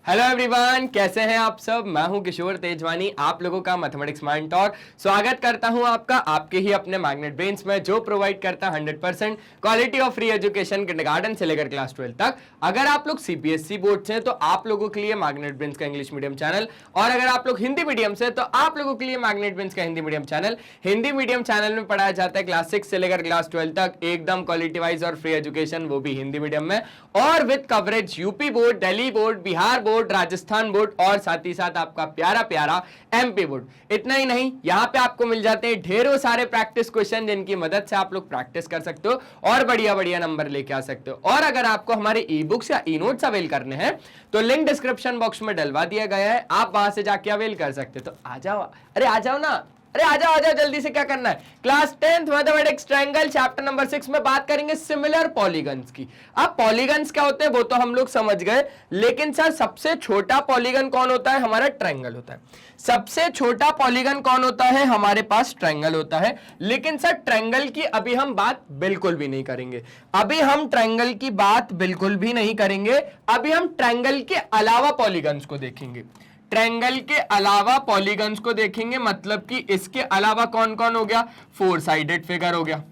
Hello everyone, कैसे हैं आप सब। मैं हूं किशोर तेजवानी, आप लोगों का मैथमेटिक्स माइंड टॉक स्वागत करता हूं आपका आपके ही अपने मैग्नेट ब्रेन्स में, जो प्रोवाइड करता है 100% quality of free education kindergarten से लेकर क्लास 12 तक। अगर आप लोग सीबीएसई बोर्ड से हैं तो आप लोगों के लिए मैग्नेट ब्रेन्स का इंग्लिश मीडियम चैनल, और अगर आप लोग हिंदी मीडियम से तो आप लोगों के लिए मैग्नेट ब्रेन्स का Hindi medium channel. Hindi medium channel में पढ़ाया जाता है क्लास 6 से लेकर क्लास 12 तक एकदम क्वालिटी वाइज और फ्री एजुकेशन, वो भी हिंदी मीडियम में और with coverage UP board, Delhi board, Bihar board, Rajasthan board और साथ ही साथ आपका प्यारा प्यारा एमपी बोर्ड। इतना ही नहीं, यहां पे आपको मिल जाते हैं ढेरों सारे प्रैक्टिस क्वेश्चन जिनकी मदद से आप लोग प्रैक्टिस कर सकते हो और बढ़िया बढ़िया नंबर लेके आ सकते हो। और अगर आपको हमारे ई बुक्स या ई नोट्स अवेल करने हैं तो लिंक डिस्क्रिप्शन बॉक्स में डलवा दिया गया है, आप वहां से जाके अवेल कर सकते हो। तो आ जाओ, अरे आ जाओ ना, अरे आ जाओ जल्दी से। क्या करना है, class 10th mathematics triangle chapter number 6 में बात करेंगे सिमिलर पॉलीगन्स की। अब पॉलीगन्स क्या होते हैं वो तो हम लोग समझ गए, लेकिन सर सबसे छोटा पॉलीगन कौन होता है, हमारा ट्रायंगल होता है। सबसे छोटा पॉलीगन कौन होता है, हमारे पास ट्रायंगल होता है। लेकिन सर ट्रायंगल की अभी हम बात बिल्कुल भी नहीं करेंगे, अभी हम ट्रायंगल की बात बिल्कुल भी नहीं करेंगे। अभी हम ट्रायंगल के अलावा पॉलीगन्स को देखेंगे, ट्रायंगल के अलावा पॉलीगन्स को देखेंगे। मतलब कि इसके अलावा कौन कौन हो गया, फोर साइडेड फिगर हो गया,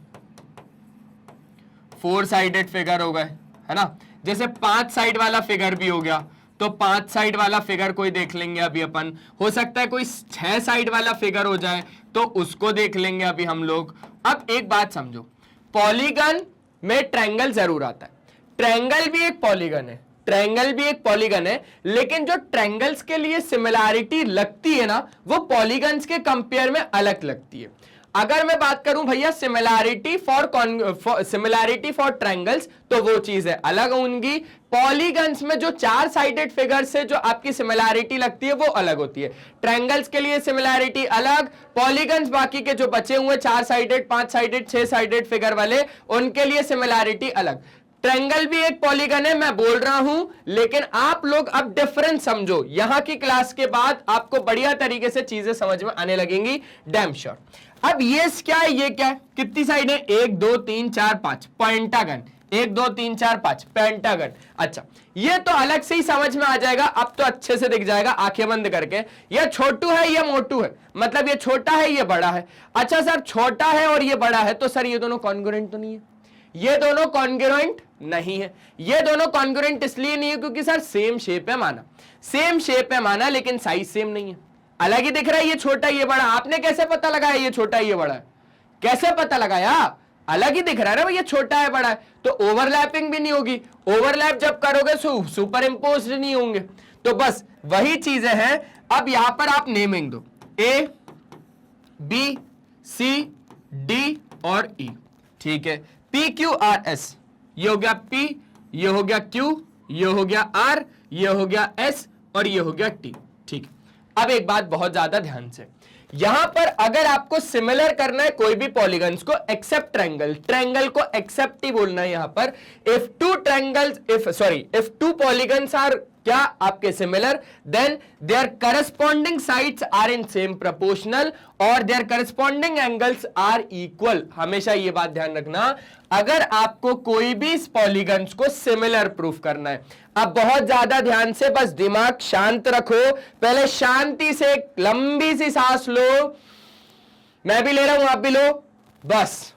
फोर साइडेड फिगर हो गए, है ना। जैसे 5 साइड वाला फिगर भी हो गया, तो 5 साइड वाला फिगर कोई देख लेंगे अभी अपन। हो सकता है कोई 6 साइड वाला फिगर हो जाए तो उसको देख लेंगे अभी हम लोग। अब एक बात समझो, पॉलीगन में ट्रायंगल जरूर आता है, ट्रायंगल भी एक पॉलीगन है, ट्रायंगल भी एक पॉलीगन है। लेकिन जो ट्रायंगल्स के लिए सिमिलैरिटी लगती है ना, वो पॉलीगन्स के कंपेयर में अलग लगती है। अगर मैं बात करूं भैया सिमिलैरिटी फॉर ट्रायंगल्स, तो वो चीजें अलग होंगी। पॉलीगन्स में जो 4 साइडेड फिगर से जो आपकी सिमिलैरिटी लगती है वो अलग होती है। ट्रायंगल्स के लिए सिमिलैरिटी अलग, पॉलीगन्स बाकी के जो बचे हुए 4 साइडेड, 5 साइडेड, 6 साइडेड फिगर वाले, उनके लिए सिमिलैरिटी अलग। ट्रायंगल भी एक पॉलीगन है, मैं बोल रहा हूं, लेकिन आप लोग अब डिफरेंस समझो। यहां की क्लास के बाद आपको बढ़िया तरीके से चीजें समझ में आने लगेंगी, डैम श्योर। अब ये क्या है, ये क्या है, कितनी साइड है, 1 2 3 4 5, पेंटागन। 1 2 3 4 5 पेंटागन। अच्छा, ये तो अलग से ही समझ में आ जाएगा, अब तो अच्छे से दिख जाएगा आंखें बंद करके। ये छोटू है, ये मोटू है, मतलब ये छोटा है, ये बड़ा है। अच्छा सर, छोटा है और ये बड़ा है, तो सर ये दोनों कॉन्ग्रुएंट तो नहीं है। ये दोनों कॉन्ग्रुएंट नहीं है। ये दोनों कॉन्ग्रुएंट इसलिए नहीं है क्योंकि सर सेम शेप है माना, सेम शेप है माना, लेकिन साइज सेम नहीं है, अलग ही दिख रहा है। ये छोटा ये बड़ा, आपने कैसे पता लगाया ये छोटा ये बड़ा है, कैसे पता लगाया, अलग ही दिख रहा है ना भाई, ये छोटा है बड़ा है। तो ओवरलैपिंग भी नहीं होगी, ओवरलैप जब करोगे सुपर इंपोज्ड नहीं होंगे। तो बस वही चीजें हैं। अब यहां पर आप नेमिंग दो, ए बी सी डी और ई, ठीक है। पी क्यू आर एस, ये हो गया P, ये हो गया Q, ये हो गया R, ये हो गया S और ये हो गया T, ठीक। अब एक बात बहुत ज्यादा ध्यान से, यहां पर अगर आपको सिमिलर करना है कोई भी पॉलीगन्स को एक्सेप्ट ट्रायंगल, ट्रायंगल को एक्सेप्ट ही बोलना है यहां पर। इफ टू पॉलीगन्स आर क्या आपके similar, then their corresponding sides are in same proportional और their corresponding angles are equal. हमेशा ये बात ध्यान रखना, अगर आपको कोई भी इस पॉलीगन्स को सिमिलर प्रूफ करना है। अब बहुत ज्यादा ध्यान से बस दिमाग शांत रखो, पहले शांति से एक लंबी सी सांस लो, मैं भी ले रहा हूं आप भी लो, बस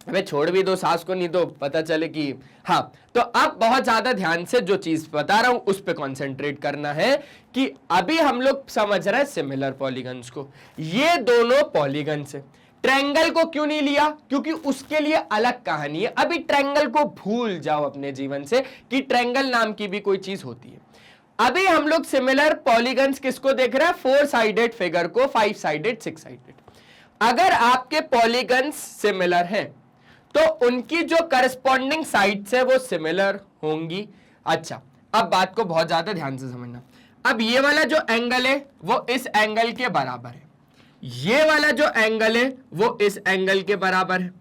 अबे छोड़ भी दो सांस को, नहीं तो पता चले कि हाँ। तो अब बहुत ज्यादा ध्यान से जो चीज बता रहा हूं उस पे कंसंट्रेट करना है कि अभी हम लोग समझ रहे हैं सिमिलर पॉलीगन्स को। ये दोनों पॉलीगन्स है, ट्रायंगल को क्यों नहीं लिया, क्योंकि उसके लिए अलग कहानी है। अभी ट्रायंगल को भूल जाओ अपने जीवन से कि ट्रायंगल नाम की भी कोई चीज होती है। अभी हम लोग सिमिलर पॉलीगन्स किसको देख रहे हैं, 4 साइडेड फिगर को, 5 साइडेड, 6 साइडेड। अगर आपके पॉलीगन्स सिमिलर हैं तो उनकी जो करस्पॉन्डिंग साइड्स है वो सिमिलर होंगी। अच्छा, अब बात को बहुत ज्यादा ध्यान से समझना। अब ये वाला जो एंगल है वो इस एंगल के बराबर है, ये वाला जो एंगल है वो इस एंगल के बराबर है,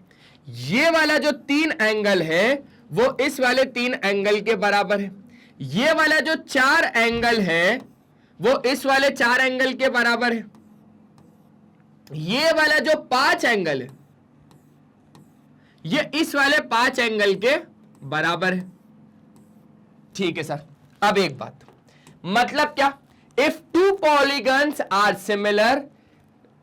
ये वाला जो 3 एंगल है वो इस वाले 3 एंगल के बराबर है, ये वाला जो 4 एंगल है वो इस वाले 4 एंगल के बराबर है, ये वाला जो 5 एंगल है ये इस वाले 5 एंगल के बराबर है, ठीक है सर। अब एक बात, मतलब क्या, if two polygons are similar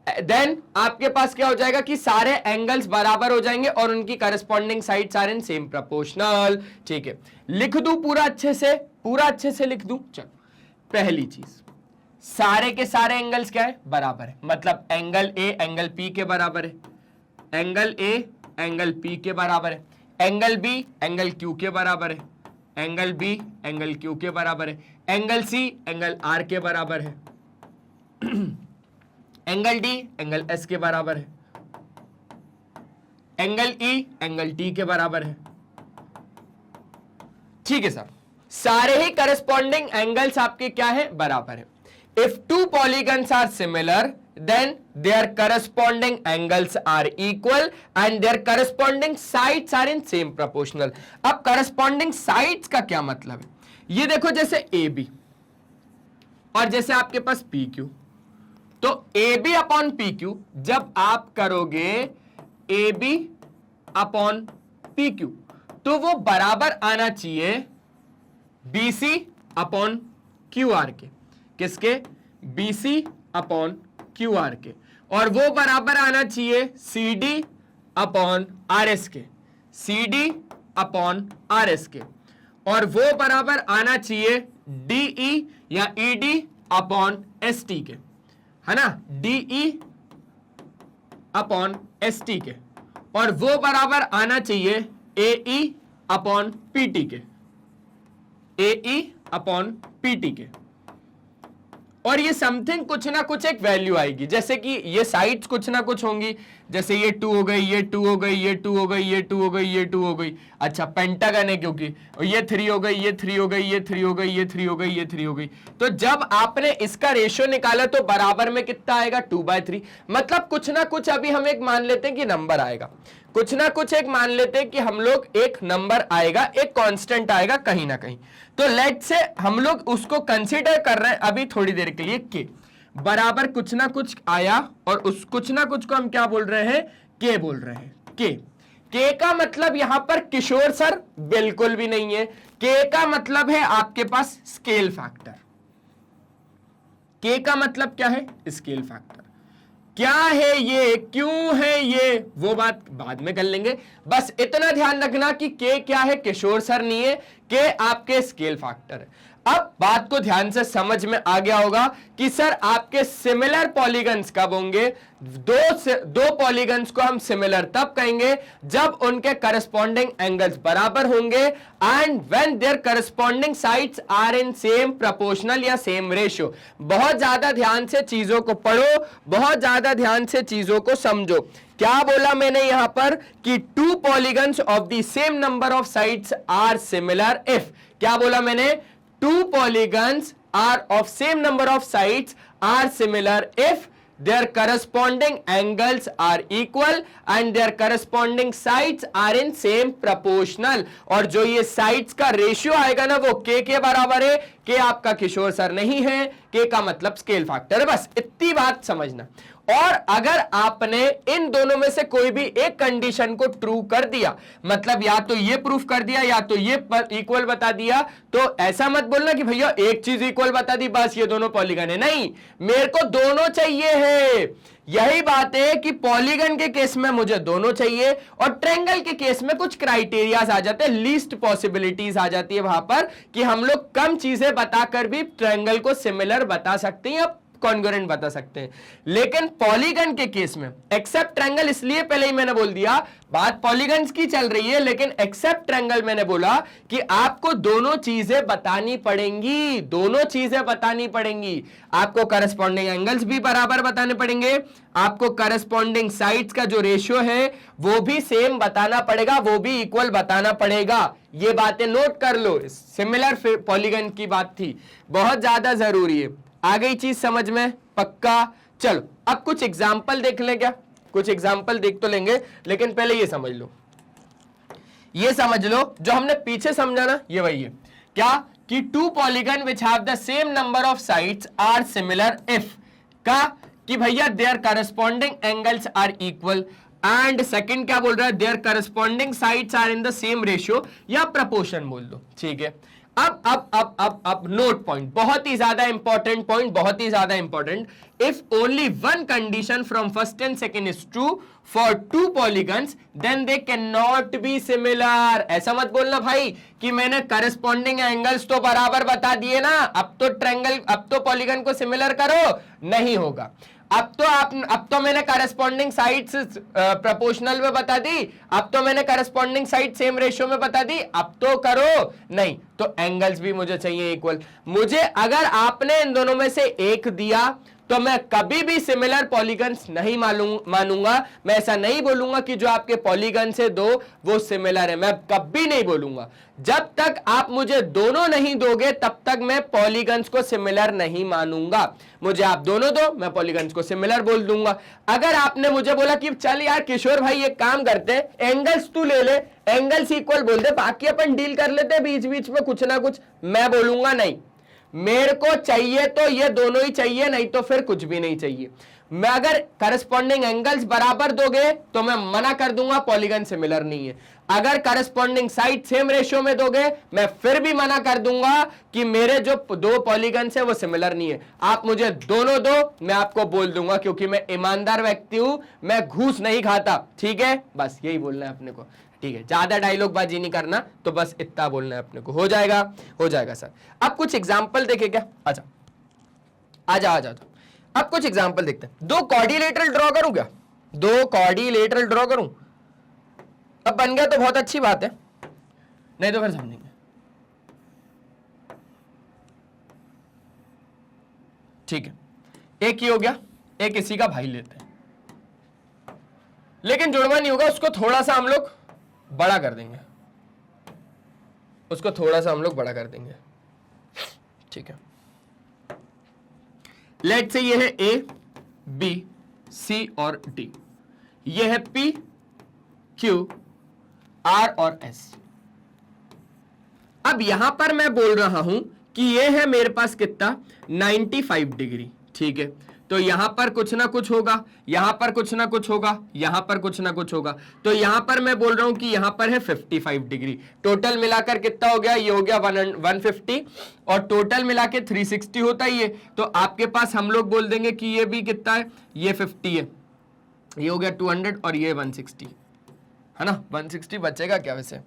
then आपके पास क्या हो जाएगा कि सारे एंगल्स बराबर हो जाएंगे और उनकी corresponding sides are in same proportional. ठीक है, लिख दूं पूरा अच्छे से लिख दूं। चलो, पहली चीज, सारे के सारे एंगल्स क्या है, बराबर है, मतलब एंगल ए एंगल पी के बराबर है, एंगल ए एंगल पी के बराबर है, एंगल बी एंगल क्यू के बराबर है, एंगल बी एंगल क्यू के बराबर है, एंगल सी एंगल आर के बराबर है, एंगल डी एंगल एस के बराबर है, एंगल ई एंगल टी के बराबर है। ठीक है सर, सारे ही करस्पॉन्डिंग एंगल्स आपके क्या है, बराबर है। If two polygons are similar then their corresponding angles are equal and their corresponding sides are in same proportional। अब corresponding sides का क्या मतलब है, ये देखो जैसे AB और जैसे आपके पास PQ, तो AB अपॉन PQ जब आप करोगे AB अपॉन PQ तो वो बराबर आना चाहिए BC अपॉन QR के, किसके, BC अपॉन QR के, और वो बराबर आना चाहिए CD अपॉन RS के, CD अपॉन RS के, और वो बराबर आना चाहिए DE या ED अपॉन ST के, है ना, DE अपॉन ST के, और वो बराबर आना चाहिए AE अपॉन PT के, AE अपॉन PT के। और ये समथिंग कुछ ना कुछ एक वैल्यू आएगी, जैसे कि ये साइड्स कुछ ना कुछ होंगी, जैसे ये 2 हो गई, ये 2 हो गई, ये 2 हो गई, ये 2 हो गई, ये 2 हो गई। अच्छा, पेंटागन है क्योंकि, ये 3 हो गई, ये 3 हो गई, ये 3 हो गई, ये 3 हो गई, ये 3 हो गई। तो जब आपने इसका रेशियो निकाला तो बराबर में कितना आएगा, 2/3। मतलब कुछ ना कुछ अभी हम एक मान लेते हैं कि नंबर आएगा, कुछ ना कुछ एक मान लेते हैं कि हम लोग एक नंबर आएगा, एक कांस्टेंट आएगा कहीं ना कहीं। तो लेट से हम लोग उसको कंसीडर कर रहे हैं अभी थोड़ी देर के लिए के बराबर कुछ ना कुछ आया, और उस कुछ ना कुछ को हम क्या बोल रहे हैं, के बोल रहे हैं। के का मतलब यहां पर किशोर सर बिल्कुल भी नहीं है, के का मतलब है आपके पास स्केल फैक्टर। के का मतलब क्या है, स्केल फैक्टर। क्या है ये, क्यों है ये, वो बात बाद में कर लेंगे, बस इतना ध्यान रखना कि के क्या है, किशोर सर नहीं है, के आपके स्केल फैक्टर है। अब बात को ध्यान से समझ में आ गया होगा कि सर आपके सिमिलर पॉलीगन्स कब होंगे, दो पॉलीगन्स को हम सिमिलर तब कहेंगे जब उनके करस्पॉन्डिंग एंगल्स बराबर होंगे and when their corresponding sides are in same proportional या सेम रेशियो। बहुत ज्यादा ध्यान से चीजों को पढ़ो, बहुत ज्यादा ध्यान से चीजों को समझो। क्या बोला मैंने यहां पर कि two polygons of the same number of sides are similar if, क्या बोला मैंने, two polygons are of same number of sides are similar if their corresponding angles are equal and their corresponding sides are in same proportional। और जो ये sides का ratio आएगा ना वो k के बराबर है, k आपका किशोर सर नहीं है, k का मतलब स्केल फैक्टर है। बस इतनी बात समझना। और अगर आपने इन दोनों में से कोई भी एक कंडीशन को ट्रू कर दिया, मतलब या तो ये प्रूफ कर दिया या तो ये इक्वल बता दिया, तो ऐसा मत बोलना कि भैया एक चीज इक्वल बता दी बस ये दोनों पॉलीगन है, नहीं, मेरे को दोनों चाहिए है। यही बात है कि पॉलीगन के केस में मुझे दोनों चाहिए और ट्रायंगल के केस में कुछ क्राइटेरियाज आ जाते हैं, लीस्ट पॉसिबिलिटीज आ जाती है वहां पर कि हम लोग कम चीजें बताकर भी ट्रायंगल को सिमिलर बता सकते हैं, कॉन्ग्रुएंट बता सकते हैं। लेकिन पॉलीगन के केस में एक्सेप्ट ट्रायंगल, इसलिए पहले ही मैंने बोल दिया बात पॉलीगन्स की चल रही है, लेकिन एक्सेप्ट ट्रायंगल मैंने बोला कि आपको दोनों चीजें बतानी पड़ेंगी, दोनों चीजें बतानी पड़ेंगी। आपको करस्पॉन्डिंग एंगल्स भी बराबर बताने पड़ेंगे, आपको करस्पॉन्डिंग साइड्स का जो रेशियो है वो भी सेम बताना पड़ेगा, वो भी इक्वल बताना पड़ेगा। ये बातें नोट कर लो, सिमिलर पॉलीगन की बात थी, बहुत ज्यादा जरूरी है। आ गई चीज समझ में, पक्का। चलो अब कुछ एग्जाम्पल देख लें, क्या कुछ एग्जाम्पल देख तो लेंगे, लेकिन पहले ये समझ लो, ये समझ लो जो हमने पीछे समझा ना, ये वही है। क्या कि two polygon which have the same number of sides are similar if, का कि भैया their corresponding angles are equal, and second क्या बोल रहा है, their corresponding sides are in the same ratio या प्रपोर्शन बोल दो, ठीक है। अब नोट पॉइंट, बहुत ही ज्यादा इंपॉर्टेंट पॉइंट, बहुत ही ज्यादा important. If only one condition from first and second is true for two polygons then they can not be similar. ऐसा मत बोलना भाई कि मैंने करस्पॉन्डिंग एंगल्स तो बराबर बता दिए ना, अब तो ट्रायंगल, अब तो पॉलीगन को सिमिलर करो, नहीं होगा. अब तो मैंने करस्पॉन्डिंग साइड्स प्रोपोर्शनल में बता दी, अब तो मैंने करस्पॉन्डिंग साइड सेम रेशियो में बता दी, अब तो करो. नहीं, तो एंगल्स भी मुझे चाहिए इक्वल. मुझे अगर आपने इन दोनों में से एक दिया तो मैं कभी भी सिमिलर पॉलीगन्स नहीं मानूंगा. मैं ऐसा नहीं बोलूंगा कि जो आपके पॉलीगन से दो वो सिमिलर है, मैं कभी नहीं बोलूंगा. जब तक आप मुझे दोनों नहीं दोगे तब तक मैं पॉलीगन्स को सिमिलर नहीं मानूंगा. मुझे आप दोनों दो, मैं पॉलीगन्स को सिमिलर बोल दूंगा. अगर आपने मुझे बोला कि चल यार किशोर भाई एक काम करते हैं, एंगल्स तू ले ले, एंगल्स इक्वल बोल दे, बाकी अपन डील कर लेते हैं बीच बीच में कुछ ना कुछ, मैं बोलूंगा नहीं, मेरे को चाहिए तो ये दोनों ही चाहिए, नहीं तो फिर कुछ भी नहीं चाहिए. मैं अगर करस्पॉन्डिंग एंगल्स बराबर दोगे तो मैं मना कर दूंगा पॉलीगन सिमिलर नहीं है. अगर करस्पॉन्डिंग साइड सेम रेशियो में दोगे मैं फिर भी मना कर दूंगा कि मेरे जो दो पॉलीगन्स है वो सिमिलर नहीं है. आप मुझे दोनों दो, मैं आपको बोल दूंगा, क्योंकि मैं ईमानदार व्यक्ति हूं, मैं घूस नहीं खाता. ठीक है, बस यही बोलना है अपने को. ठीक है, ज्यादा डायलॉग बाजी नहीं करना, तो बस इतना बोलना है अपने को. हो जाएगा, हो जाएगा सर. अब कुछ एग्जांपल देखे क्या? आजा आजा आजा. अब कुछ एग्जांपल देखते हैं. दो कॉर्डिलेटरल ड्रॉ करूं क्या? दो कॉर्डिलेटरल ड्रॉ करूं? अब बन गया तो बहुत अच्छी बात है, नहीं तो फिर समझेंगे. ठीक है, एक ही हो गया, एक इसी का भाई लेते हैं, लेकिन जुड़वा नहीं होगा, उसको थोड़ा सा हम लोग बड़ा कर देंगे, उसको थोड़ा सा हम लोग बड़ा कर देंगे. ठीक है, लेट से ये है ए बी सी और डी, ये है पी क्यू आर और एस. अब यहां पर मैं बोल रहा हूं कि ये है मेरे पास कितना 95 डिग्री. ठीक है, तो यहां पर कुछ ना कुछ होगा, यहां पर कुछ ना कुछ होगा, यहां पर कुछ ना कुछ होगा, तो यहां पर मैं बोल रहा हूं कि यहां पर है 55 डिग्री. टोटल मिलाकर कितना हो गया? ये हो गया 150 और टोटल मिला के 360 होता ही है. तो आपके पास हम लोग बोल देंगे कि ये भी कितना है, ये 50 है, ये हो गया 200 और ये 160 है ना. 160 बचेगा क्या वैसे?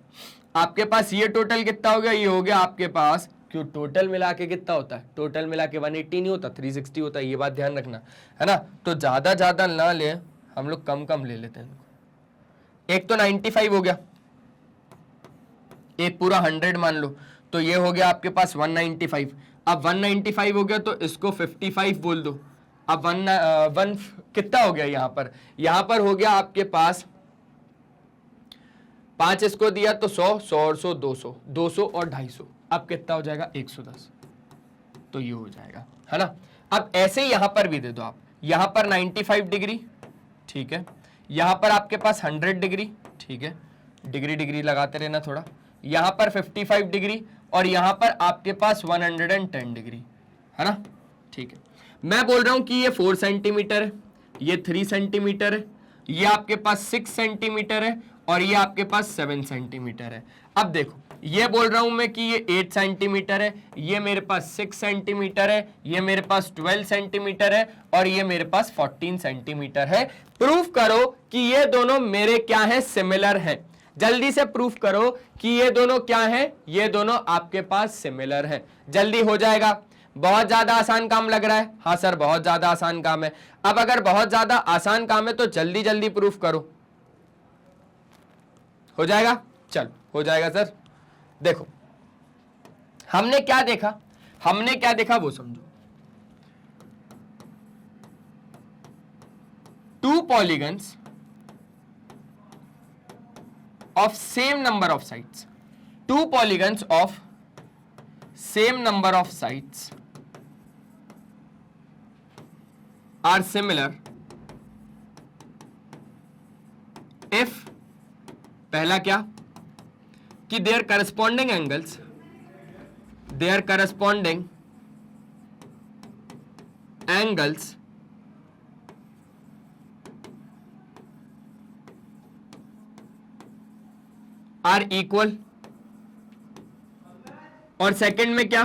आपके पास ये टोटल कितना हो गया? ये हो गया आपके पास, क्यों टोटल मिला के कितना होता है? टोटल मिला के 180 नहीं होता, 360 होता है, ये बात ध्यान रखना है ना. तो ज्यादा ज्यादा ना ले, हम लोग कम कम ले लेते हैं. एक तो 95 हो गया, एक पूरा 100 मान लो, तो ये हो गया आपके पास 195. अब 195 हो गया तो इसको 55 बोल दो. अब वन कितना हो गया यहां पर? यहां पर हो गया आपके पास 5 इसको दिया तो 100, 100 और 100 200, 200 और 250. अब कितना हो जाएगा? 110. तो ये हो जाएगा, है ना. अब ऐसे ही यहां पर भी दे दो आप, यहां पर 95 डिग्री, ठीक है, यहां पर आपके पास 100 डिग्री, ठीक है, डिग्री डिग्री लगाते रहना थोड़ा, यहां पर 55 डिग्री और यहां पर आपके पास 110 डिग्री, है ना. ठीक है, मैं बोल रहा हूं कि ये 4 सेंटीमीटर है, ये 3 सेंटीमीटर है, ये आपके पास 6 सेंटीमीटर है और ये आपके पास 7 सेंटीमीटर है. अब देखो, ये बोल रहा हूं मैं कि ये 8 सेंटीमीटर है, ये मेरे पास 6 सेंटीमीटर है, ये मेरे पास 12 सेंटीमीटर है और ये मेरे पास 14 सेंटीमीटर है. प्रूफ करो कि ये दोनों मेरे क्या है? सिमिलर है. जल्दी से प्रूफ करो कि ये दोनों क्या है? ये दोनों आपके पास सिमिलर है. जल्दी हो जाएगा. बहुत ज्यादा आसान काम लग रहा है? हाँ सर, बहुत ज्यादा आसान काम है. अब अगर बहुत ज्यादा आसान काम है तो जल्दी जल्दी प्रूफ करो. हो जाएगा? चल हो जाएगा सर. देखो, हमने क्या देखा, हमने क्या देखा वो समझो. To polygons of same number of sides, two polygons of same number of sides are similar if, पहला क्या कि their corresponding angles are equal और सेकंड में क्या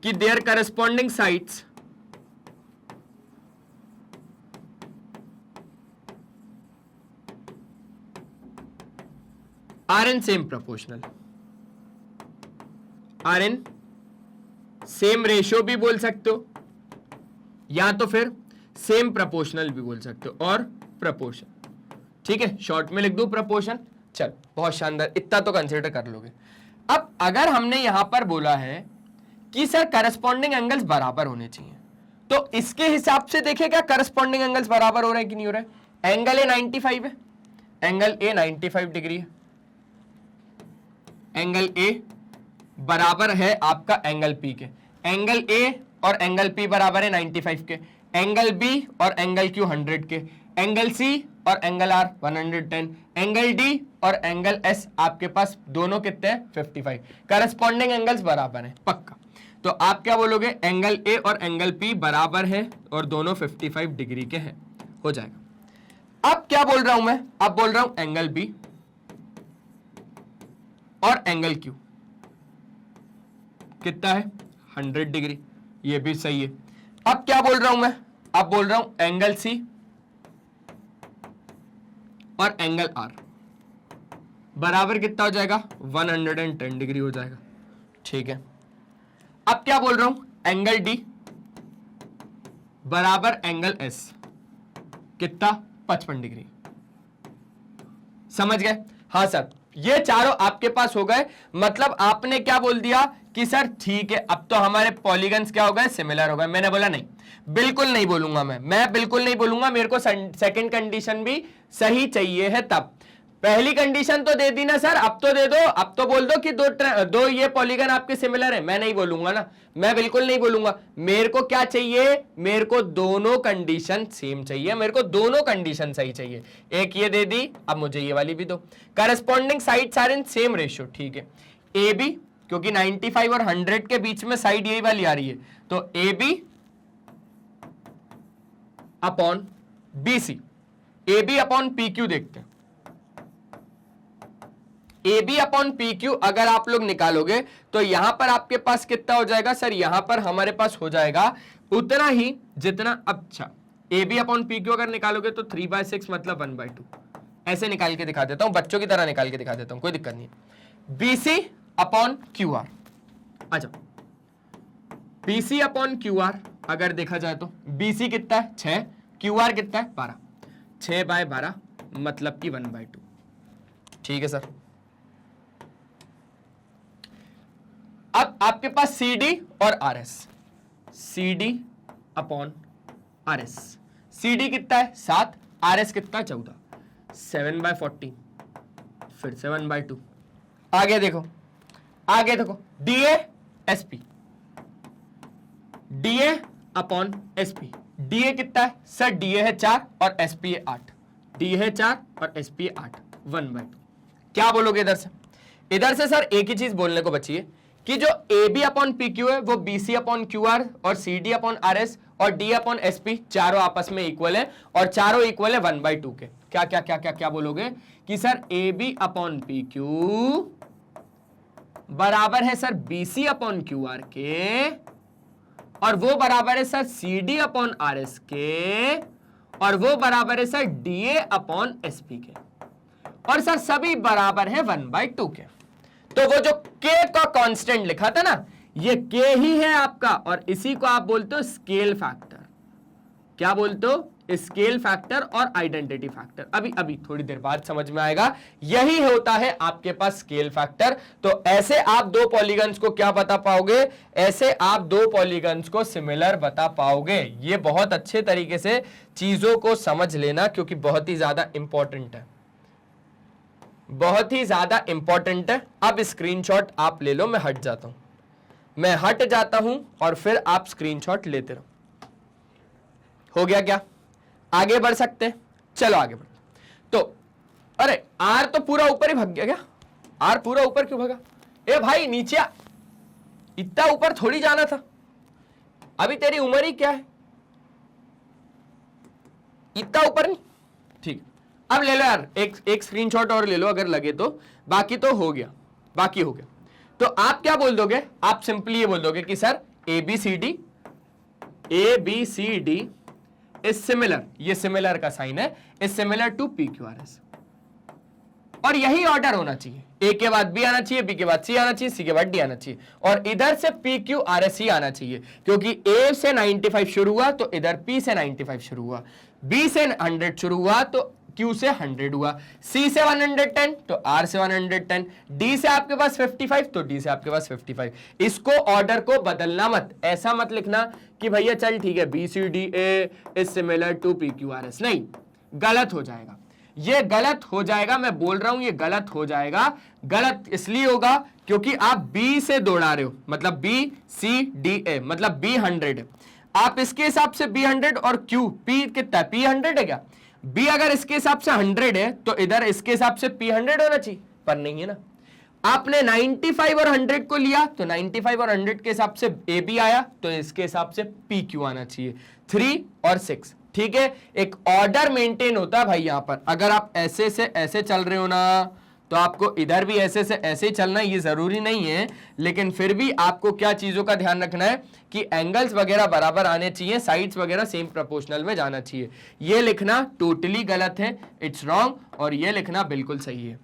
कि their corresponding sides are in same proportional, are in same ratio भी बोल सकते हो या तो फिर सेम प्रोपोर्शनल भी बोल सकते हो और प्रोपोर्शन। ठीक है, शॉर्ट में लिख दो प्रोपोर्शन। चल बहुत शानदार, इतना तो कंसीडर कर लोगे। अब अगर हमने यहां पर बोला है कि सर करस्पॉन्डिंग एंगल्स बराबर होने चाहिए, तो इसके हिसाब से देखिए क्या करस्पॉन्डिंग एंगल्स बराबर हो रहे हैं कि नहीं हो रहे हैं। एंगल ए 95 है, एंगल ए 95 डिग्री है, एंगल ए बराबर है आपका एंगल पी के। एंगल ए और एंगल पी बराबर है 95 के, एंगल बी और एंगल क्यू 100 के, एंगल सी और एंगल आर 110, एंगल डी और एंगल एस आपके पास दोनों कितने हैं 55। करस्पॉन्डिंग एंगल्स बराबर हैं पक्का। तो आप क्या बोलोगे, एंगल ए और एंगल पी बराबर है और दोनों 55 डिग्री के हैं, हो जाएगा। अब क्या बोल रहा हूं मैं, अब बोल रहा हूं एंगल बी और एंगल क्यू कितना है 100 डिग्री, ये भी सही है। अब क्या बोल रहा हूं मैं, अब बोल रहा हूं एंगल सी और एंगल आर बराबर कितना हो जाएगा 110 डिग्री हो जाएगा। ठीक है, अब क्या बोल रहा हूं एंगल डी बराबर एंगल एस कितना 55 डिग्री। समझ गए? हाँ सर, ये चारों आपके पास हो गए। मतलब आपने क्या बोल दिया कि सर ठीक है, अब तो हमारे पॉलीगन्स क्या हो गए सिमिलर हो गए। मैंने बोला नहीं, बिल्कुल नहीं बोलूंगा मैं बिल्कुल नहीं बोलूंगा। मेरे को सेकंड कंडीशन भी सही चाहिए है। तब पहली कंडीशन तो दे दी ना सर, अब तो दे दो, अब तो बोल दो कि दो ये पॉलीगन आपके सिमिलर है। मैं नहीं बोलूंगा ना, मैं बिल्कुल नहीं बोलूंगा। मेरे को क्या चाहिए, मेरे को दोनों कंडीशन सेम चाहिए, मेरे को दोनों कंडीशन सही चाहिए। एक ये दे दी, अब मुझे ये वाली भी दो। Corresponding sides are in same ratio, ठीक है। ए बी, क्योंकि 95 और 100 के बीच में साइड यही वाली आ रही है, तो A B upon B C, A B upon P Q देखते हैं। A B upon P Q अगर आप लोग निकालोगे तो यहां पर आपके पास कितना हो जाएगा सर, यहां पर हमारे पास हो जाएगा उतना ही जितना, अच्छा A B upon P Q अगर निकालोगे तो 3/6 मतलब 1/2। ऐसे निकाल के दिखा देता हूं, बच्चों की तरह निकाल के दिखा देता हूं, कोई दिक्कत नहीं है। B C upon Q R, अच्छा B C upon Q R अगर देखा जाए तो बी सी कितना है 6, क्यू आर कितना है 12, 6/12 मतलब कि 1/2। ठीक है सर। अब आपके पास सी डी और R S, C D upon R S, C D कितना है 7, आर एस कितना है 14, 7/14 फिर से 1/2। आगे देखो, आगे देखो, D A S P, D A upon S P, D A कितना है सर, डी ए है 4 और एस पी है 8, डी ए है 4 और एस पी है 8, 1/2। क्या बोलोगे इधर से? इधर से सर एक ही चीज बोलने को बची है कि जो A B upon P Q है वो B C upon Q R और C D upon R S और डी अपॉन एस पी चारों आपस में इक्वल है और चारों इक्वल है 1/2 के। क्या क्या क्या क्या क्या बोलोगे कि sir A B upon P Q बराबर है sir B C upon Q R के और वो बराबर है sir C D upon R S के और वो बराबर है sir D A upon S P के और सर सभी बराबर है 1/2 के। तो वो जो k का कांस्टेंट लिखा था ना, ये k ही है आपका और इसी को आप बोलते हो स्केल फैक्टर। क्या बोलते हो? स्केल फैक्टर और आइडेंटिटी फैक्टर। अभी थोड़ी देर बाद समझ में आएगा, यही होता है आपके पास स्केल फैक्टर। तो ऐसे आप दो पॉलीगन्स को क्या बता पाओगे, ऐसे आप दो पॉलीगन्स को सिमिलर बता पाओगे। ये बहुत अच्छे तरीके से चीजों को समझ लेना क्योंकि बहुत ही ज्यादा इंपॉर्टेंट है, बहुत ही ज्यादा इंपॉर्टेंट है। अब स्क्रीनशॉट आप ले लो, मैं हट जाता हूं, मैं हट जाता हूं और फिर आप स्क्रीनशॉट लेते रहो। हो गया क्या? आगे बढ़ सकते हैं? चलो आगे बढ़। तो अरे आर तो पूरा ऊपर ही भाग गया क्या? आर पूरा ऊपर क्यों भागा? ए भाई नीचे आ, इतना ऊपर थोड़ी जाना था। अभी तेरी उम्र ही क्या है, इतना ऊपर नहीं। ठीक, अब ले लो यार एक स्क्रीनशॉट और ले लो अगर लगे तो, बाकी तो हो गया, बाकी हो गया। तो आप क्या बोल दोगे, आप सिंपली ये बोल दोगे कि सर ABCD इज सिमिलर, ये सिमिलर का साइन है, इज सिमिलर टू PQRS। और यही ऑर्डर होना चाहिए, A के बाद B आना चाहिए, B के बाद C आना चाहिए, C के बाद D आना चाहिए, और इधर से PQRS ही आना चाहिए, क्योंकि A से 95 शुरू हुआ तो इधर P से 95 शुरू हुआ, B से 100 शुरू हुआ तो Q से 100 हुआ, C से 110 तो R से 110, D से आपके पास 55 तो D से आपके पास 55। इसको ऑर्डर को बदलना मत, ऐसा मत लिखना कि भैया चल ठीक है BCDA is similar to PQRS, नहीं, गलत हो जाएगा, ये गलत हो जाएगा, मैं बोल रहा हूं ये गलत हो जाएगा। गलत इसलिए होगा क्योंकि आप B से दौड़ा रहे हो, मतलब BCDA मतलब B 100 है, आप इसके हिसाब से B 100 और Q P कितना P 100 है क्या, B अगर इसके हिसाब से 100 है तो इधर इसके हिसाब से P 100 होना चाहिए, पर नहीं है ना। आपने 95 और 100 को लिया तो 95 और 100 के हिसाब से AB आया तो इसके हिसाब से PQ आना चाहिए, 3 और 6, ठीक है। एक ऑर्डर मेंटेन होता है भाई यहां पर, अगर आप ऐसे से ऐसे चल रहे हो ना तो आपको इधर भी ऐसे से ऐसे ही चलना, ये जरूरी नहीं है, लेकिन फिर भी आपको क्या चीजों का ध्यान रखना है कि एंगल्स वगैरह बराबर आने चाहिए, साइड्स वगैरह सेम प्रोपोर्शनल में जाना चाहिए। ये लिखना टोटली गलत है, इट्स रॉन्ग, और ये लिखना बिल्कुल सही है।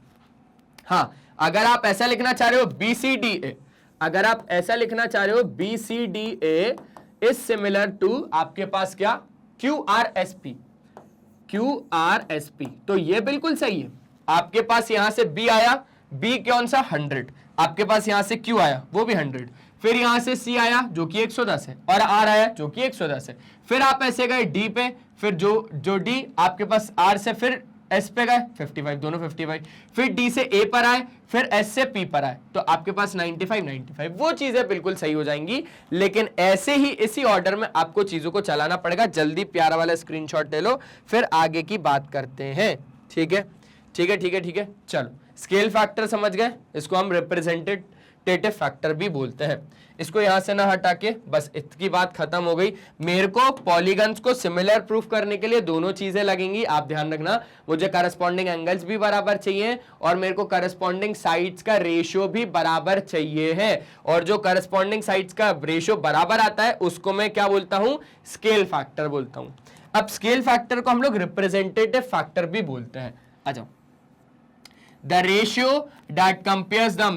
हाँ, अगर आप ऐसा लिखना चाह रहे हो BCDA, अगर आप ऐसा लिखना चाह रहे हो BCDA इज सिमिलर टू आपके पास क्या QRSP, तो ये बिल्कुल सही है। आपके पास यहां से B आया, B कौन सा 100, आपके पास यहां से Q आया वो भी 100, फिर यहां से C आया जो कि 110 है, और R आया जो कि 110 है, फिर आप ऐसे गए D पे, फिर जो D आपके पास R से फिर S पे गए 55, दोनों 55, फिर D से A पर आए, फिर S से P पर आए, तो आपके पास 95, वो चीजें बिल्कुल सही हो जाएंगी। लेकिन ऐसे ही इसी ऑर्डर में आपको चीजों को चलाना पड़ेगा। जल्दी प्यारा वाला स्क्रीनशॉट ले लो, फिर आगे की बात करते हैं, ठीक है, ठीक है, ठीक है, ठीक है। चलो, स्केल फैक्टर समझ गए, इसको हम रिप्रेजेंटेटिव फैक्टर भी बोलते हैं। इसको यहां से ना हटा के बस इतनी बात खत्म हो गई। मेरे को पॉलीगन्स को सिमिलर प्रूफ करने के लिए दोनों चीजें लगेंगी, आप ध्यान रखना, मुझे करस्पॉन्डिंग एंगल्स भी बराबर चाहिए और मेरे को करस्पॉन्डिंग साइड्स का रेशियो भी बराबर चाहिए है, और जो करस्पॉन्डिंग साइड्स का रेशियो बराबर आता है उसको मैं क्या बोलता हूं, स्केल फैक्टर बोलता हूं। अब स्केल फैक्टर को हम लोग रिप्रेजेंटेटिव फैक्टर भी बोलते हैं। आ जाओ, the ratio that compares the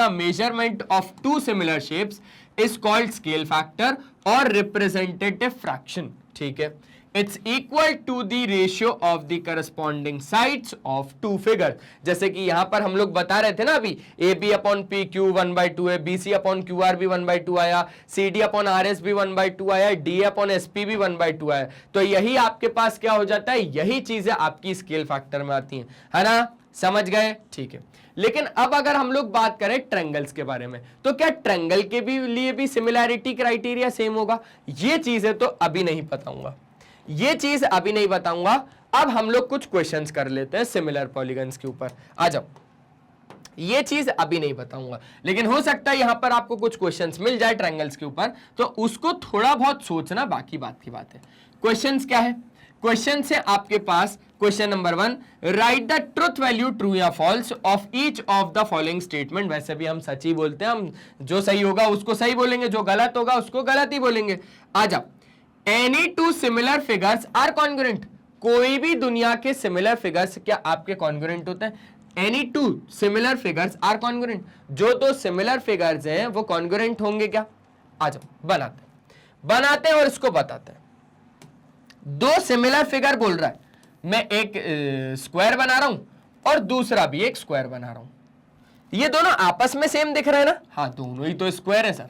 measurement of two similar shapes is called scale factor or representative fraction, ठीक है। It's equal to the ratio of the corresponding sides of two figures। जैसे कि यहां पर हम लोग बता रहे थे ना अभी, AB अपॉन PQ 1/2 है, BC अपॉन QR भी 1/2 आया, CD अपॉन RS भी 1/2 आया, DA अपॉन SP भी 1/2 आया, तो यही आपके पास क्या हो जाता है, यही चीजें आपकी स्केल फैक्टर में आती हैं, है ना, समझ गए, ठीक है। लेकिन अब अगर हम लोग बात करें ट्रायंगल्स के बारे में, तो क्या ट्रायंगल के भी लिए भी सिमिलैरिटी क्राइटेरिया सेम होगा, ये चीजें तो अभी नहीं बताऊंगा, ये चीज अभी नहीं बताऊंगा। अब हम लोग कुछ क्वेश्चंस कर लेते हैं सिमिलर पॉलीगन्स के ऊपर, आ जाओ। ये चीज अभी नहीं बताऊंगा, लेकिन हो सकता है यहां पर आपको कुछ क्वेश्चंस मिल जाए ट्रायंगल्स के ऊपर, तो उसको थोड़ा बहुत सोचना, बाकी बात की बात है। क्वेश्चंस क्या है, क्वेश्चन से आपके पास question number 1, write the truth value true या false of each of the following statement. वैसे भी हम सच ही बोलते हैं, हम जो सही होगा उसको सही बोलेंगे, जो गलत होगा उसको गलत ही बोलेंगे। आ जाओ, any two similar figures are congruent, कोई भी दुनिया के सिमिलर फिगर्स क्या आपके कॉन्ग्रुएंट होते हैं, any two similar figures are congruent, जो दो सिमिलर फिगर्स हैं वो कॉन्ग्रुएंट होंगे क्या। आ जाओ बनाते हैं और इसको बताते हैं। दो सिमिलर फिगर बोल रहा है, मैं एक स्क्वायर बना रहा हूं और दूसरा भी एक स्क्वायर बना रहा हूं, ये दोनों आपस में सेम दिख रहे हैं ना, हाँ दोनों ही तो स्क्वायर है सर,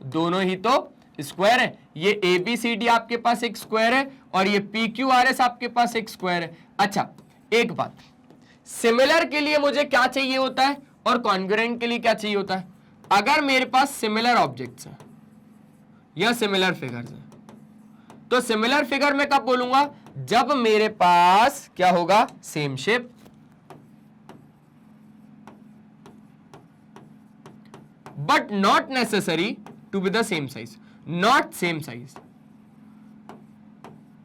दोनों ही तो स्क्वायर है, ये ABCD आपके पास एक स्क्वायर है और ये PQRS आपके पास एक स्क्वायर है। अच्छा एक बात, सिमिलर के लिए मुझे क्या चाहिए होता है और कॉन्ग्रुएंट के लिए क्या चाहिए होता है। अगर मेरे पास सिमिलर ऑब्जेक्ट्स हैं या सिमिलर फिगर्स हैं, तो सिमिलर फिगर में कब बोलूंगा, जब मेरे पास क्या होगा, same shape, but not necessary to be the same size, not same size,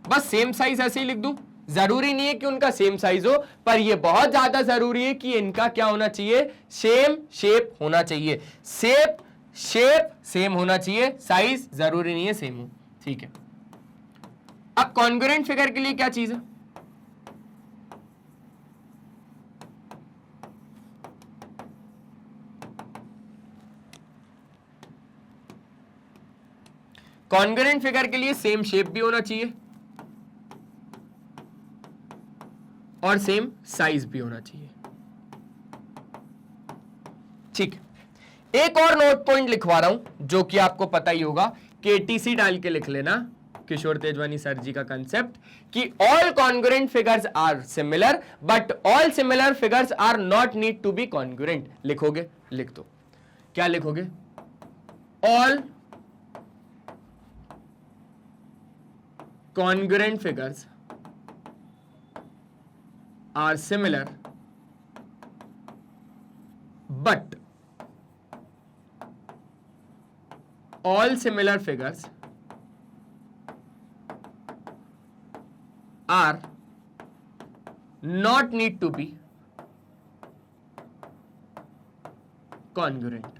बस सेम साइज ऐसे ही लिख दूं, जरूरी नहीं है कि उनका सेम साइज हो, पर ये बहुत ज्यादा जरूरी है कि इनका क्या होना चाहिए, सेम शेप होना चाहिए। शेप सेम होना चाहिए, साइज जरूरी नहीं है सेम हो, ठीक है। अब कॉन्ग्रुएंट फिगर के लिए क्या चीज है, कॉन्ग्रुएंट फिगर के लिए सेम शेप भी होना चाहिए और सेम साइज भी होना चाहिए, ठीक। एक और नोट पॉइंट लिखवा रहा हूं जो कि आपको पता ही होगा, केटीसी डाल के लिख लेना, किशोर तेजवानी सर जी का कंसेप्ट, कि all congruent figures are similar but all similar figures are not need to be congruent. लिखोगे, लिख दो, क्या लिखोगे, all congruent figures are similar but all similar figures are not need to be congruent।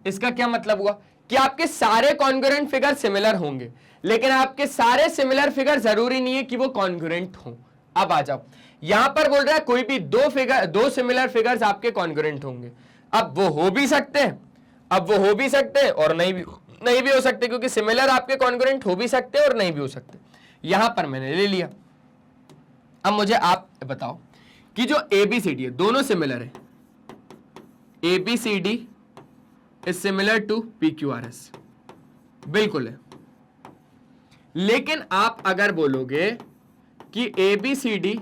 इसका क्या मतलब हुआ कि आपके सारे कॉन्ग्रुएंट फिगर सिमिलर होंगे, लेकिन आपके सारे सिमिलर फिगर जरूरी नहीं है कि वो कॉन्ग्रुएंट हो। अब आ जाओ, यहां पर बोल रहा है कोई भी दो सिमिलर फिगर्स आपके कॉन्ग्रुएंट होंगे। अब वो हो भी सकते हैं, और नहीं भी हो सकते, क्योंकि सिमिलर आपके कॉन्ग्रुएंट हो भी सकते हैं और नहीं भी हो सकते। यहां पर मैंने ले लिया। अब मुझे आप बताओ कि जो ABCD है दोनों सिमिलर है, ABCD is similar to PQRS, बिल्कुल है। लेकिन आप अगर बोलोगे कि ABCD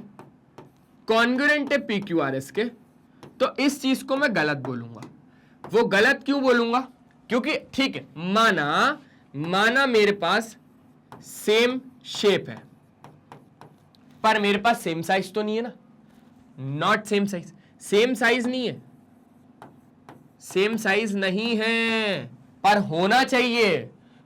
कॉन्ग्रुएंट है PQRS के, तो इस चीज को मैं गलत बोलूंगा। वो गलत क्यों बोलूंगा, क्योंकि ठीक है, माना मेरे पास सेम शेप है पर मेरे पास सेम साइज तो नहीं है ना, not same size, same size नहीं है, सेम साइज नहीं है पर होना चाहिए,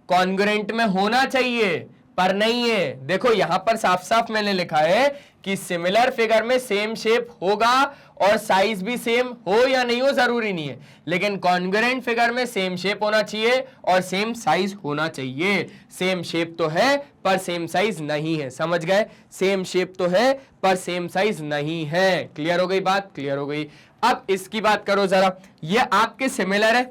कॉन्ग्रुएंट में होना चाहिए पर नहीं है। देखो यहां पर साफ साफ मैंने लिखा है कि सिमिलर फिगर में सेम शेप होगा और साइज भी सेम हो या नहीं हो जरूरी नहीं है, लेकिन कॉन्ग्रुएंट फिगर में सेम शेप होना चाहिए और सेम साइज होना चाहिए। सेम शेप तो है पर सेम साइज नहीं है, समझ गए, सेम शेप तो है पर सेम साइज नहीं है। क्लियर हो गई बात, क्लियर हो गई। अब इसकी बात करो जरा, ये आपके सिमिलर है,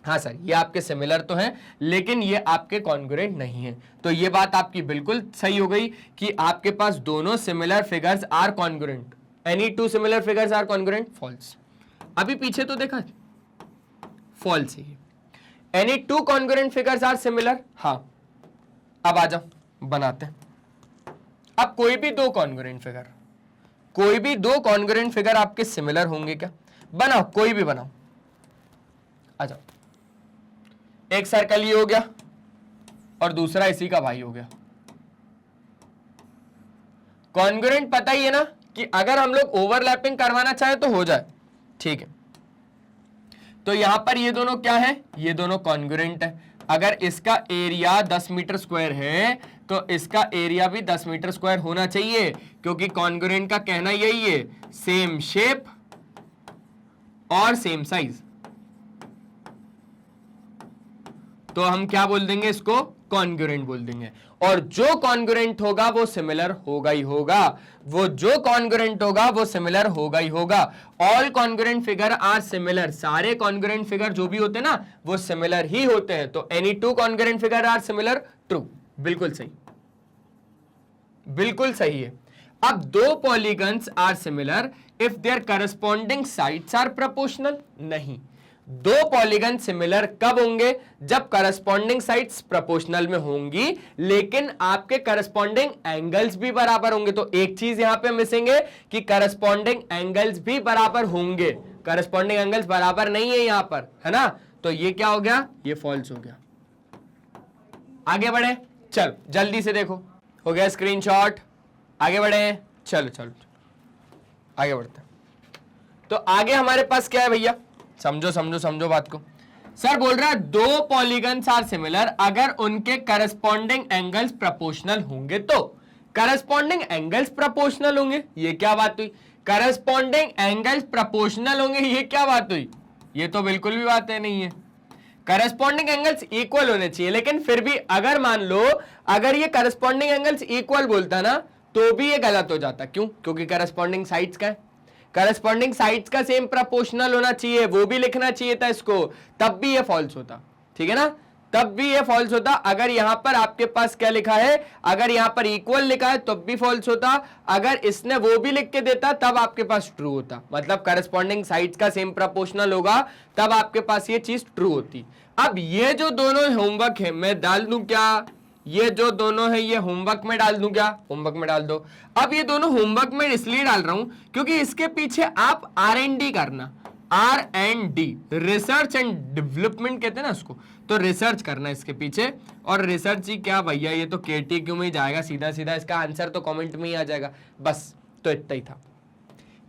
हाँ सर ये आपके सिमिलर तो हैं लेकिन ये आपके कॉन्ग्रुएंट नहीं है, तो ये बात आपकी बिल्कुल सही हो गई कि आपके पास दोनों similar figures are congruent. Any two similar figures are congruent, false. अभी पीछे तो देखा, फॉल्स है। Any two congruent figures are similar, हाँ। अब आ जाओ बनाते हैं। अब कोई भी दो कॉन्ग्रुएंट फिगर आपके सिमिलर होंगे क्या, बनाओ, कोई भी बनाओ, आ जाओ। एक सर्कल ये हो गया और दूसरा इसी का भाई हो गया। कॉन्ग्रुएंट पता ही है ना कि अगर हम लोग ओवरलैपिंग करवाना चाहे तो हो जाए, ठीक है। तो यहां पर ये दोनों क्या है, ये दोनों कॉन्ग्रुएंट है। अगर इसका एरिया 10 मीटर स्क्वायर है तो इसका एरिया भी 10 मीटर स्क्वायर होना चाहिए, क्योंकि कॉन्ग्रुएंट का कहना यही है, सेम शेप और सेम साइज। तो हम क्या बोल देंगे, इसको कॉन्ग्रुएंट बोल देंगे। और जो कॉन्ग्रुएंट होगा वो सिमिलर होगा ही होगा, वो जो कॉन्ग्रुएंट होगा वो सिमिलर होगा ही होगा। All congruent figure are similar, सारे कॉन्ग्रुएंट फिगर जो भी होते हैं ना वो सिमिलर ही होते हैं। तो any two congruent figure are similar, true, बिल्कुल सही, बिल्कुल सही है। अब दो polygons are similar if their corresponding sides are proportional, नहीं। दो पॉलीगन सिमिलर कब होंगे, जब करस्पॉन्डिंग साइड्स प्रोपोर्शनल में होंगी लेकिन आपके करस्पॉन्डिंग एंगल्स भी बराबर होंगे। तो एक चीज यहां पे मिसिंग है कि करस्पॉन्डिंग एंगल्स भी बराबर होंगे, करस्पॉन्डिंग एंगल्स बराबर नहीं है यहां पर, है ना। तो ये क्या हो गया, ये फॉल्स हो गया। आगे बढ़े, चलो जल्दी से देखो, हो गया स्क्रीनशॉट, आगे बढ़े, चलो चलो आगे बढ़ते हैं। तो आगे हमारे पास क्या है भैया, समझो समझो समझो बात को। सर बोल रहा है दो पॉलीगन्स आर सिमिलर अगर उनके करस्पॉन्डिंग एंगल्स प्रोपोर्शनल होंगे तो। करस्पॉन्डिंग एंगल्स प्रोपोर्शनल होंगे, ये क्या बात हुई? करस्पॉन्डिंग एंगल्स प्रोपोर्शनल होंगे, ये क्या बात हुई? ये तो बिल्कुल भी बात नहीं है। करस्पॉन्डिंग एंगल्स इक्वल होने चाहिए, लेकिन फिर भी अगर मान लो अगर ये करस्पॉन्डिंग एंगल्स इक्वल बोलता ना तो भी ये गलत हो जाता। क्यों? क्योंकि करस्पॉन्डिंग साइड्स का है, करस्पॉन्डिंग साइड्स का सेम प्रोपोर्शनल होना चाहिए, वो भी लिखना चाहिए था इसको, तब भी ये फॉल्स होता। ठीक है ना, तब भी ये फॉल्स होता। अगर यहां पर आपके पास क्या लिखा है, अगर यहां पर इक्वल लिखा है तब भी फॉल्स होता, अगर इसने वो भी लिख के देता तब आपके पास ट्रू होता। मतलब करस्पॉन्डिंग साइड्स का सेम प्रोपोर्शनल होगा तब आपके पास ये चीज ट्रू होती। अब ये जो दोनों होमवर्क है मैं डाल दूं क्या? ये जो दोनों है ये होमवर्क में डाल दूं क्या? होमवर्क में डाल दो। अब ये दोनों होमवर्क में इसलिए डाल रहा हूं क्योंकि इसके पीछे आप R&D करना, R&D रिसर्च एंड डेवलपमेंट कहते हैं ना उसको, तो रिसर्च करना इसके पीछे। और रिसर्च ही क्या भैया, ये तो KTQ में ही जाएगा सीधा सीधा, इसका आंसर तो कमेंट में ही आ जाएगा। बस तो इतना ही था,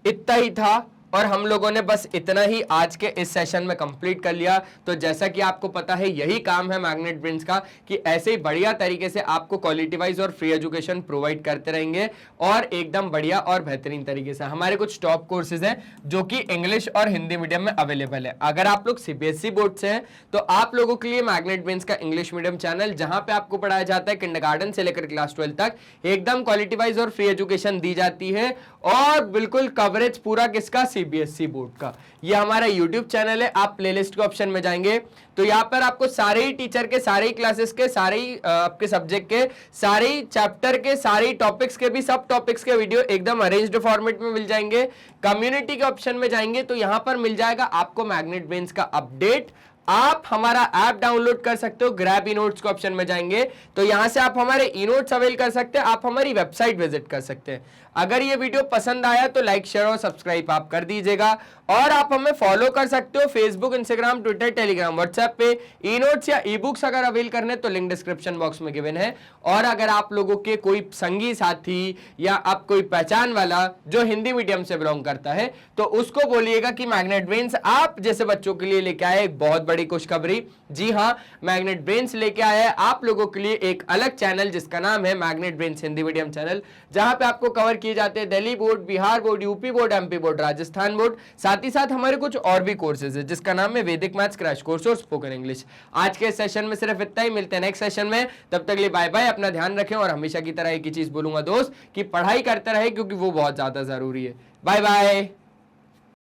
इतना ही था। और हम लोगों ने बस इतना ही आज के इस सेशन में कंप्लीट कर लिया। तो जैसा कि आपको पता है यही काम है मैग्नेट ब्रेन्स का कि ऐसे ही बढ़िया तरीके से आपको क्वालिटी वाइज और फ्री एजुकेशन प्रोवाइड करते रहेंगे और एकदम बढ़िया और बेहतरीन तरीके से। हमारे कुछ टॉप कोर्सेज हैं जो कि इंग्लिश और हिंदी मीडियम में अवेलेबल है। अगर आप लोग CBSE बोर्ड से हैं तो आप लोगों के लिए मैग्नेट ब्रेन्स का इंग्लिश मीडियम चैनल, जहां पे आपको पढ़ाया जाता है किंडरगार्टन से लेकर क्लास 12 तक, एकदम क्वालिटी वाइज और फ्री एजुकेशन दी जाती है और बिल्कुल कवरेज पूरा किसका? CBSE बोर्ड का। ये हमारा YouTube चैनल है। आप प्लेलिस्ट के ऑप्शन में जाएंगे तो यहाँ पर आपको सारे ही टीचर के, सारे ही क्लासेस के, सारे ही आपके सब्जेक्ट के, सारे ही चैप्टर के, सारे ही टॉपिक्स के भी, सब टॉपिक्स के वीडियो एकदम अरेंज्ड फॉर्मेट में मिल जाएंगे। कम्युनिटी के ऑप्शन में जाएंगे तो यहाँ पर मिल जाएगा आपको मैग्नेट ब्रेन्स का अपडेट। आप हमारा ऐप डाउनलोड कर सकते हो, ग्रैब ई-नोट्स के ऑप्शन में जाएंगे तो यहां से आप हमारे ई-नोट्स अवेल कर सकते हैं। आप हमारी वेबसाइट विजिट कर सकते हैं। अगर ये वीडियो पसंद आया तो लाइक, शेयर और सब्सक्राइब आप कर दीजिएगा। और आप हमें फॉलो कर सकते हो Facebook, Instagram, Twitter, Telegram, WhatsApp पे। ई-नोट्स या ई-बुक्स अगर अवेल करने तो लिंक डिस्क्रिप्शन बॉक्स में गिवन है। और अगर आप लोगों के कोई संगी साथी या आप कोई पहचान वाला जो हिंदी मीडियम से बिलोंग करता है तो उसको बोलिएगा कि मैग्नेट ब्रेन्स आप जैसे बच्चों के लिए लेके आए एक बहुत बड़ी खुशखबरी। जी हाँ, मैग्नेट ब्रेन्स लेके आया है आप लोगों के लिए एक अलग चैनल जिसका नाम है magnet brains Hindi medium channel, जहां पे आपको कवर किए जाते हैं Delhi board, Bihar board, UP board, MP board, Rajasthan board. साथ ही साथ हमारे कुछ और भी कोर्सेज है जिसका नाम है वैदिक मैथ्स क्रैश कोर्स और स्पोकन इंग्लिश। आज के सेशन में सिर्फ इतना ही, मिलते हैं नेक्स्ट सेशन में। तब तक के लिए बाय बाय, अपना ध्यान रखें और हमेशा की तरह एक ही चीज बोलूंगा दोस्त कि पढ़ाई करते रहे क्योंकि वो बहुत ज्यादा जरूरी है। Bye bye.